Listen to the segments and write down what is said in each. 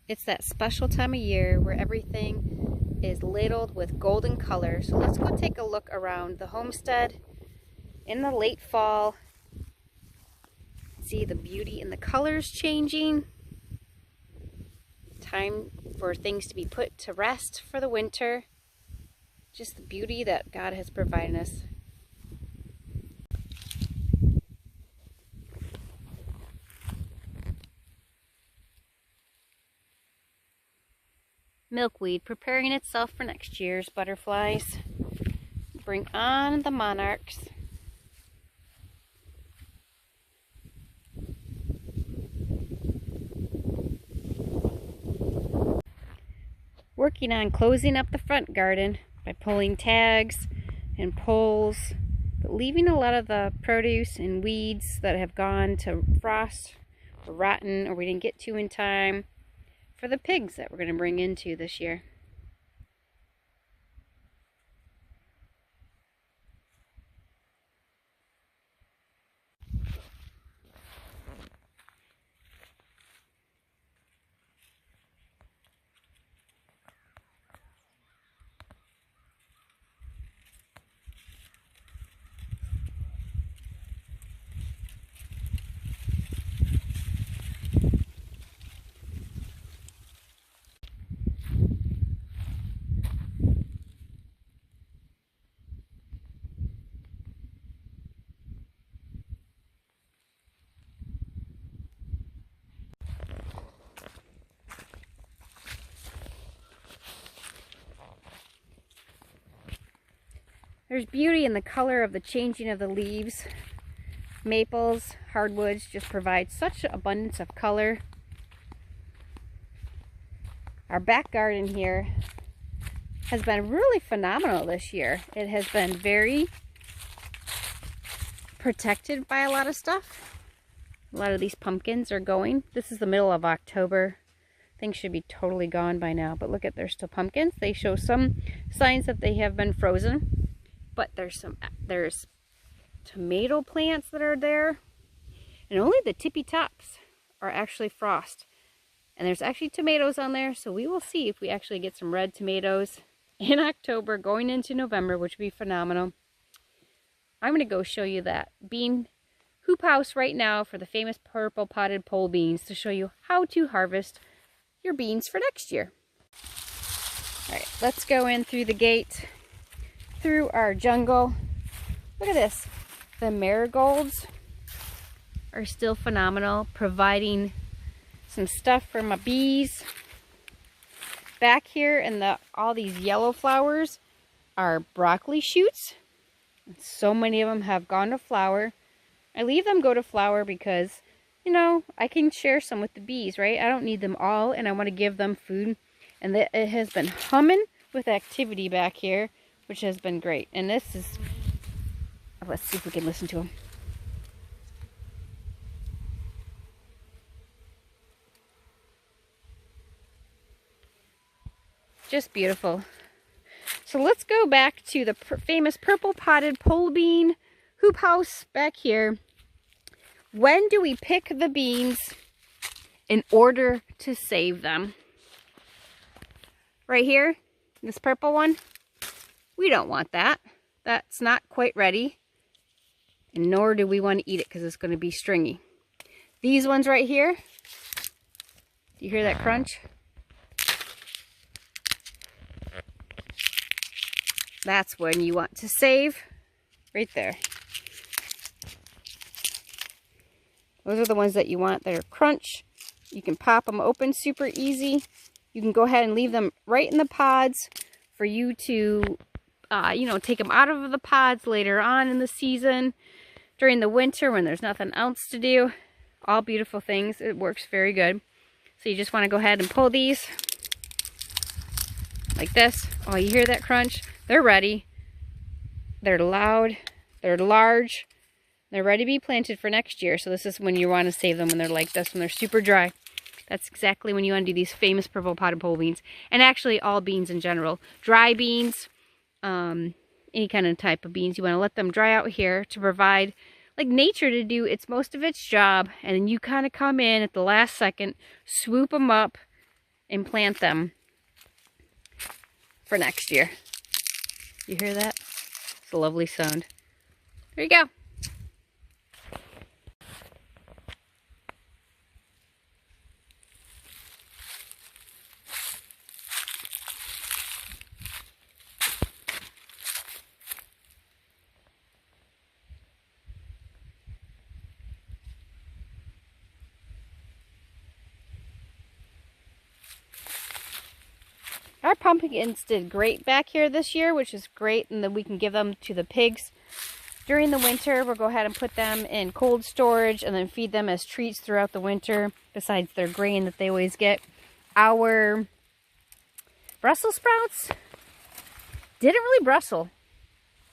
It's that special time of year where everything is ladled with golden color. So let's go take a look around the homestead in the late fall. See the beauty in the colors changing. Time for things to be put to rest for the winter. Just the beauty that God has provided us. Milkweed preparing itself for next year's butterflies. Bring on the monarchs. Working on closing up the front garden by pulling tags and poles, but leaving a lot of the produce and weeds that have gone to frost or rotten or we didn't get to in time for the pigs that we're going to bring into this year. There's beauty in the color of the changing of the leaves. Maples, hardwoods just provide such abundance of color. Our back garden here has been really phenomenal this year. It has been very protected by a lot of stuff. A lot of these pumpkins are going. This is the middle of October. Things should be totally gone by now, but look at, there's still pumpkins. They show some signs that they have been frozen. But there's tomato plants that are there, and only the tippy tops are actually frost. And there's actually tomatoes on there, so we will see if we actually get some red tomatoes in October going into November, which would be phenomenal. I'm going to go show you that bean hoop house right now for the famous purple potted pole beans to show you how to harvest your beans for next year. All right, let's go in through the gate. Through our jungle. Look at this. The marigolds are still phenomenal, providing some stuff for my bees. Back here in all these yellow flowers are broccoli shoots. So many of them have gone to flower. I leave them go to flower because, you know, I can share some with the bees, right? I don't need them all, and I want to give them food. And it has been humming with activity back here, which has been great. And this is, let's see if we can listen to them. Just beautiful. So let's go back to the famous purple potted pole bean hoop house back here. When do we pick the beans in order to save them? Right here, this purple one. We don't want that. That's not quite ready. And nor do we want to eat it because it's going to be stringy. These ones right here. Do you hear that crunch? That's when you want to save. Right there. Those are the ones that you want that are crunch. You can pop them open super easy. You can go ahead and leave them right in the pods for you to you know, take them out of the pods later on in the season, during the winter when there's nothing else to do. All beautiful things. It works very good. So you just want to go ahead and pull these like this. Oh, you hear that crunch? They're ready. They're loud. They're large. They're ready to be planted for next year. So this is when you want to save them, when they're like this, when they're super dry. That's exactly when you want to do these famous purple potted pole beans. And actually all beans in general. Dry beans, any kind of type of beans, you want to let them dry out here to provide like nature to do most of its job, and then you kind of come in at the last second, swoop them up, and plant them for next year. You hear that? It's a lovely sound. There you go. Our pumpkins did great back here this year, which is great, and then we can give them to the pigs. During the winter, we'll go ahead and put them in cold storage and then feed them as treats throughout the winter, besides their grain that they always get. Our Brussels sprouts didn't really Brussels.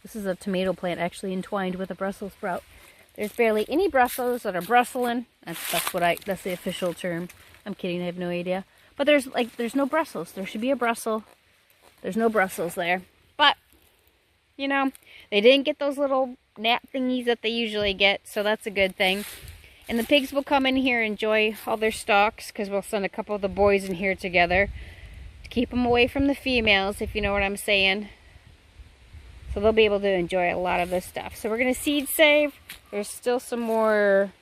This is a tomato plant actually entwined with a Brussels sprout. There's barely any Brussels that are Brusseling. That's the official term. I'm kidding, I have no idea. But there's no Brussels. There should be a Brussels. There's no Brussels there. But, you know, they didn't get those little gnat thingies that they usually get, so that's a good thing. And the pigs will come in here and enjoy all their stalks, because we'll send a couple of the boys in here together to keep them away from the females, if you know what I'm saying. So they'll be able to enjoy a lot of this stuff. So we're going to seed save. There's still some more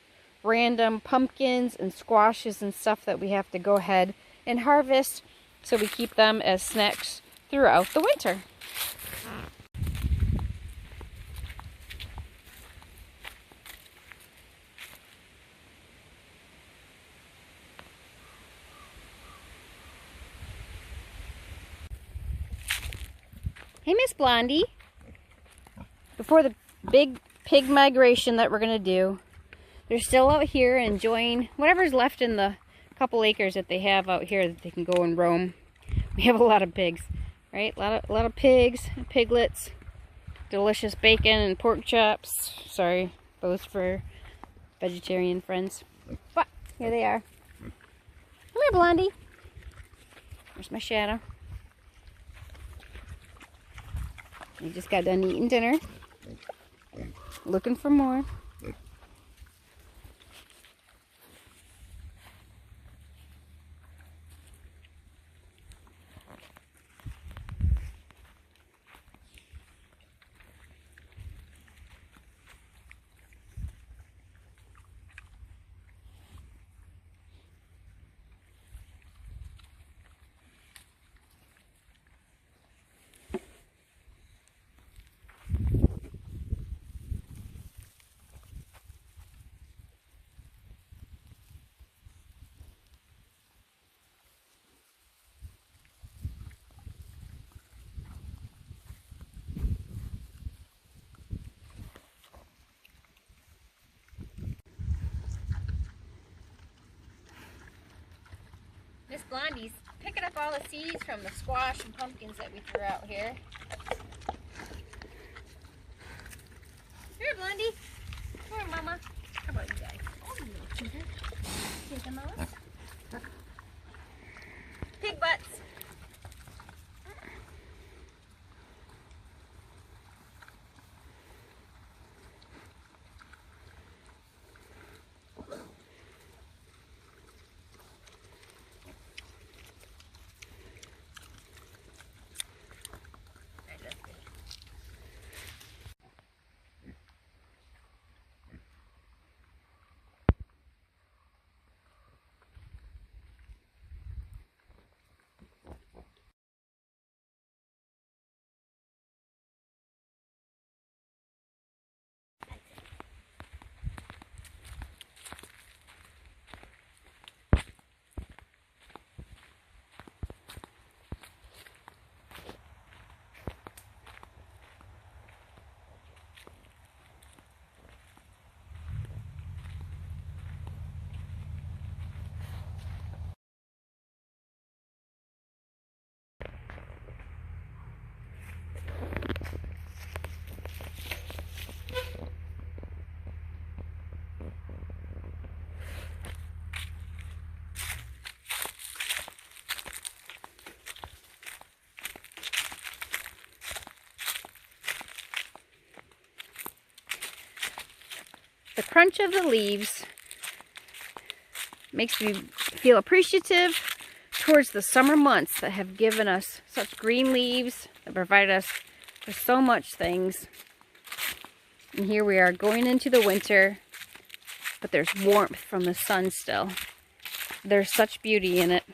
random pumpkins and squashes and stuff that we have to go ahead and harvest, so we keep them as snacks throughout the winter. Hey, Miss Blondie. Before the big pig migration that we're gonna do, they're still out here enjoying whatever's left in the couple acres that they have out here that they can go and roam. We have a lot of pigs, right? A lot of pigs and piglets. Delicious bacon and pork chops. Sorry, those for vegetarian friends. But here they are. Come here, Blondie. There's my shadow. We just got done eating dinner. Looking for more. Miss Blondie's picking up all the seeds from the squash and pumpkins that we threw out here. Here, Blondie. Here, Mama. How about you guys? Oh, you little cheater. Taking those. Pig butts. The crunch of the leaves makes me feel appreciative towards the summer months that have given us such green leaves, that provide us with so much things. And here we are going into the winter, but there's warmth from the sun still. There's such beauty in it.